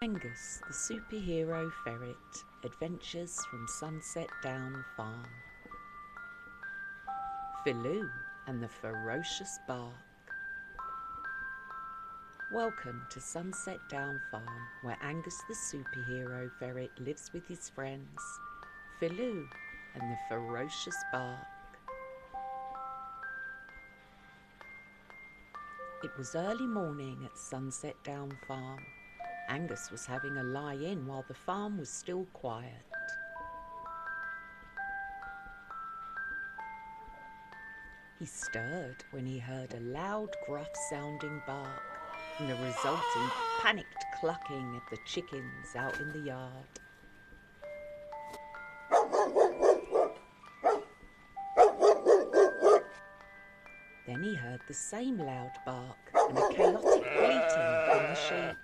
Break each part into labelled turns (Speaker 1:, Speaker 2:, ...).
Speaker 1: Angus, the superhero ferret, adventures from Sunset Down Farm. Filu and the Ferocious Bark. Welcome to Sunset Down Farm, where Angus the superhero ferret lives with his friends, Filu and the Ferocious Bark. It was early morning at Sunset Down Farm. Angus was having a lie-in while the farm was still quiet. He stirred when he heard a loud, gruff-sounding bark and the resulting panicked clucking of the chickens out in the yard. Then he heard the same loud bark and a chaotic bleating from the sheep.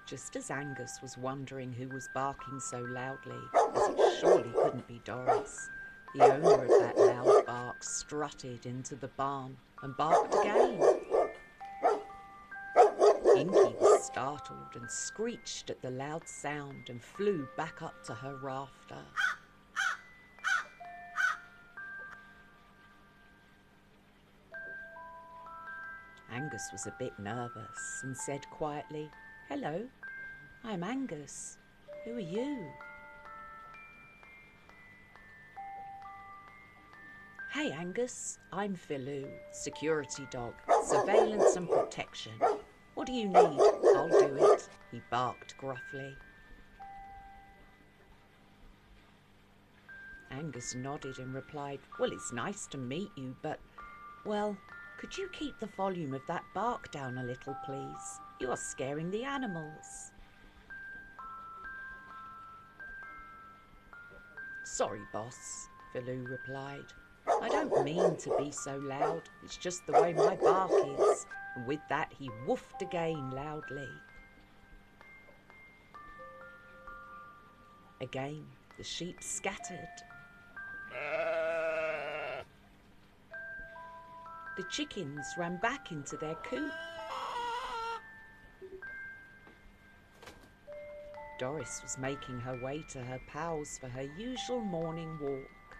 Speaker 1: Just as Angus was wondering who was barking so loudly, as it surely couldn't be Doris, the owner of that loud bark strutted into the barn and barked again. Inky was startled and screeched at the loud sound and flew back up to her rafter. Angus was a bit nervous and said quietly, "Hello, I'm Angus. Who are you?" "Hey Angus, I'm Filu, security dog, surveillance and protection. What do you need? I'll do it," he barked gruffly. Angus nodded and replied, "Well, it's nice to meet you, but, well, could you keep the volume of that bark down a little, please? You are scaring the animals." "Sorry, boss," Filu replied. "I don't mean to be so loud. It's just the way my bark is." And with that, he woofed again loudly. Again, the sheep scattered. The chickens ran back into their coop. Doris was making her way to her pals for her usual morning walk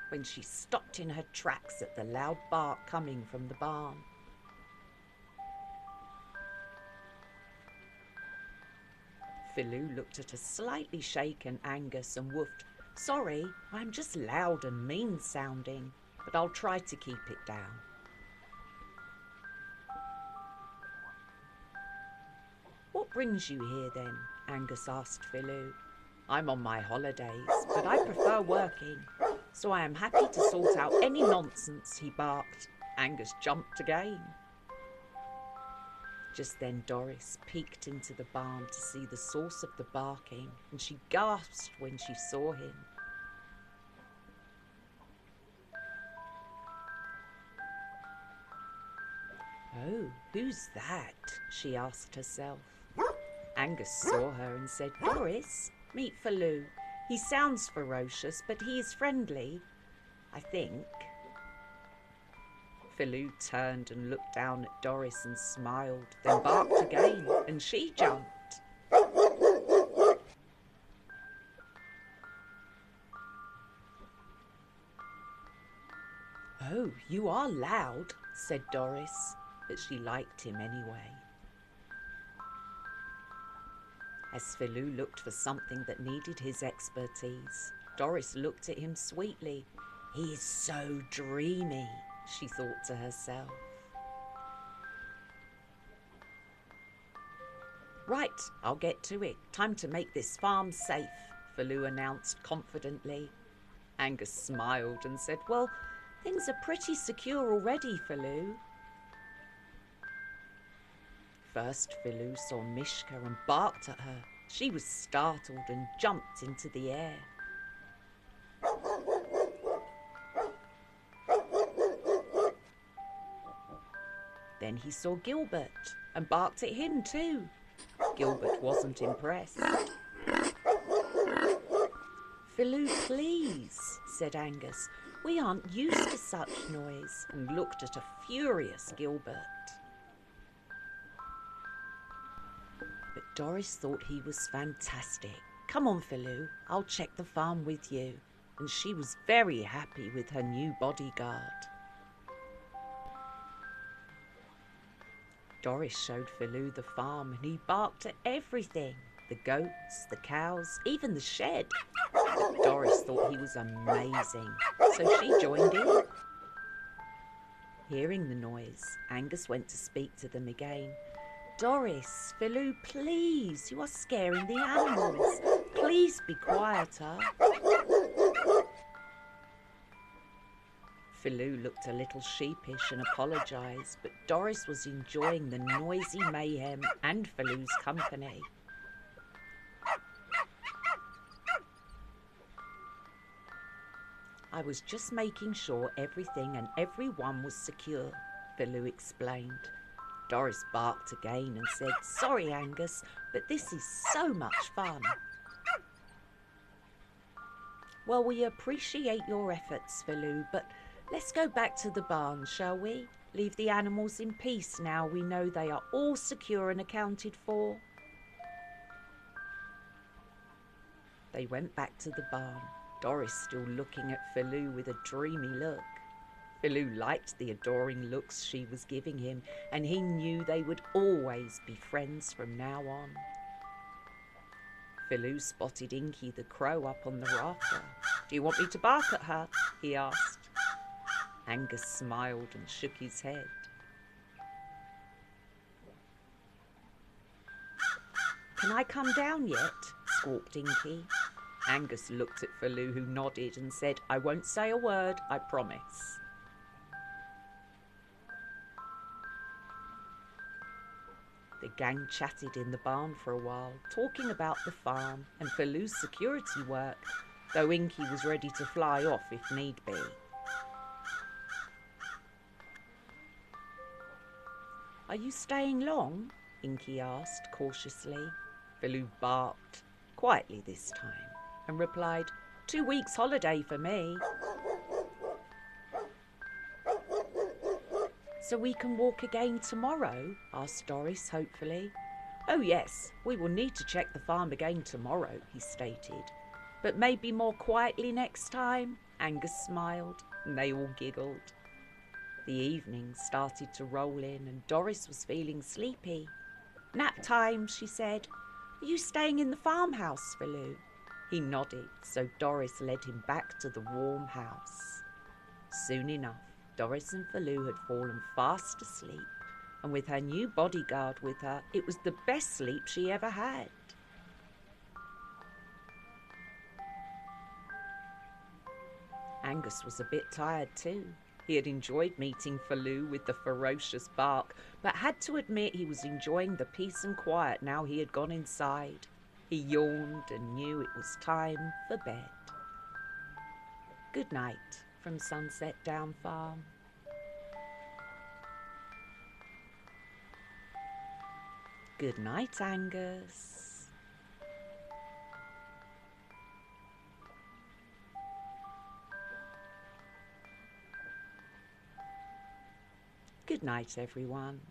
Speaker 1: when she stopped in her tracks at the loud bark coming from the barn. Filu looked at a slightly shaken Angus and woofed, "Sorry, I'm just loud and mean-sounding, but I'll try to keep it down." "What brings you here then?" Angus asked Filu. "I'm on my holidays, but I prefer working, so I am happy to sort out any nonsense," he barked. Angus jumped again. Just then Doris peeked into the barn to see the source of the barking, and she gasped when she saw him. "Oh, who's that?" she asked herself. Angus saw her and said, "Doris, meet Filu. He sounds ferocious, but he is friendly, I think." Filu turned and looked down at Doris and smiled, then barked again, and she jumped. "Oh, you are loud," said Doris, but she liked him anyway. As Filu looked for something that needed his expertise, Doris looked at him sweetly. "He is so dreamy," she thought to herself. "Right, I'll get to it. Time to make this farm safe," Filu announced confidently. Angus smiled and said, "Well, things are pretty secure already, Filu." First, Filu saw Mishka and barked at her. She was startled and jumped into the air. Then he saw Gilbert and barked at him too. Gilbert wasn't impressed. "Filu, please," said Angus. We aren't used to such noise," and looked at a furious Gilbert. But Doris thought he was fantastic. "Come on, Filu, I'll check the farm with you." And she was very happy with her new bodyguard. Doris showed Filu the farm and he barked at everything. The goats, the cows, even the shed. But Doris thought he was amazing, so she joined in. Hearing the noise, Angus went to speak to them again. "Doris, Filu, please, you are scaring the animals. Please be quieter." Filu looked a little sheepish and apologised, but Doris was enjoying the noisy mayhem and Filu's company. "I was just making sure everything and everyone was secure," Filu explained. Doris barked again and said, "Sorry, Angus, but this is so much fun." "Well, we appreciate your efforts, Filu, but let's go back to the barn, shall we? Leave the animals in peace now we know they are all secure and accounted for." They went back to the barn, Doris still looking at Filu with a dreamy look. Filu liked the adoring looks she was giving him, and he knew they would always be friends from now on. Filu spotted Inky the crow up on the rafter. "Do you want me to bark at her?" he asked. Angus smiled and shook his head. "Can I come down yet?" squawked Inky. Angus looked at Filu, who nodded and said, "I won't say a word, I promise." The gang chatted in the barn for a while, talking about the farm and Filu's security work, though Inky was ready to fly off if need be. "Are you staying long?" Inky asked cautiously. Filu barked, quietly this time, and replied, 2 weeks holiday for me." "So we can walk again tomorrow?" asked Doris hopefully. "Oh yes, we will need to check the farm again tomorrow," he stated. "But maybe more quietly next time?" Angus smiled, and they all giggled. The evening started to roll in and Doris was feeling sleepy. "Nap time," she said. "Are you staying in the farmhouse, Filu?" He nodded, so Doris led him back to the warm house. Soon enough, Doris and Filu had fallen fast asleep, and with her new bodyguard with her, it was the best sleep she ever had. Angus was a bit tired too. He had enjoyed meeting Filu with the ferocious bark, but had to admit he was enjoying the peace and quiet now he had gone inside. He yawned and knew it was time for bed. Good night from Sunset Down Farm. Good night, Angus. Good night, everyone.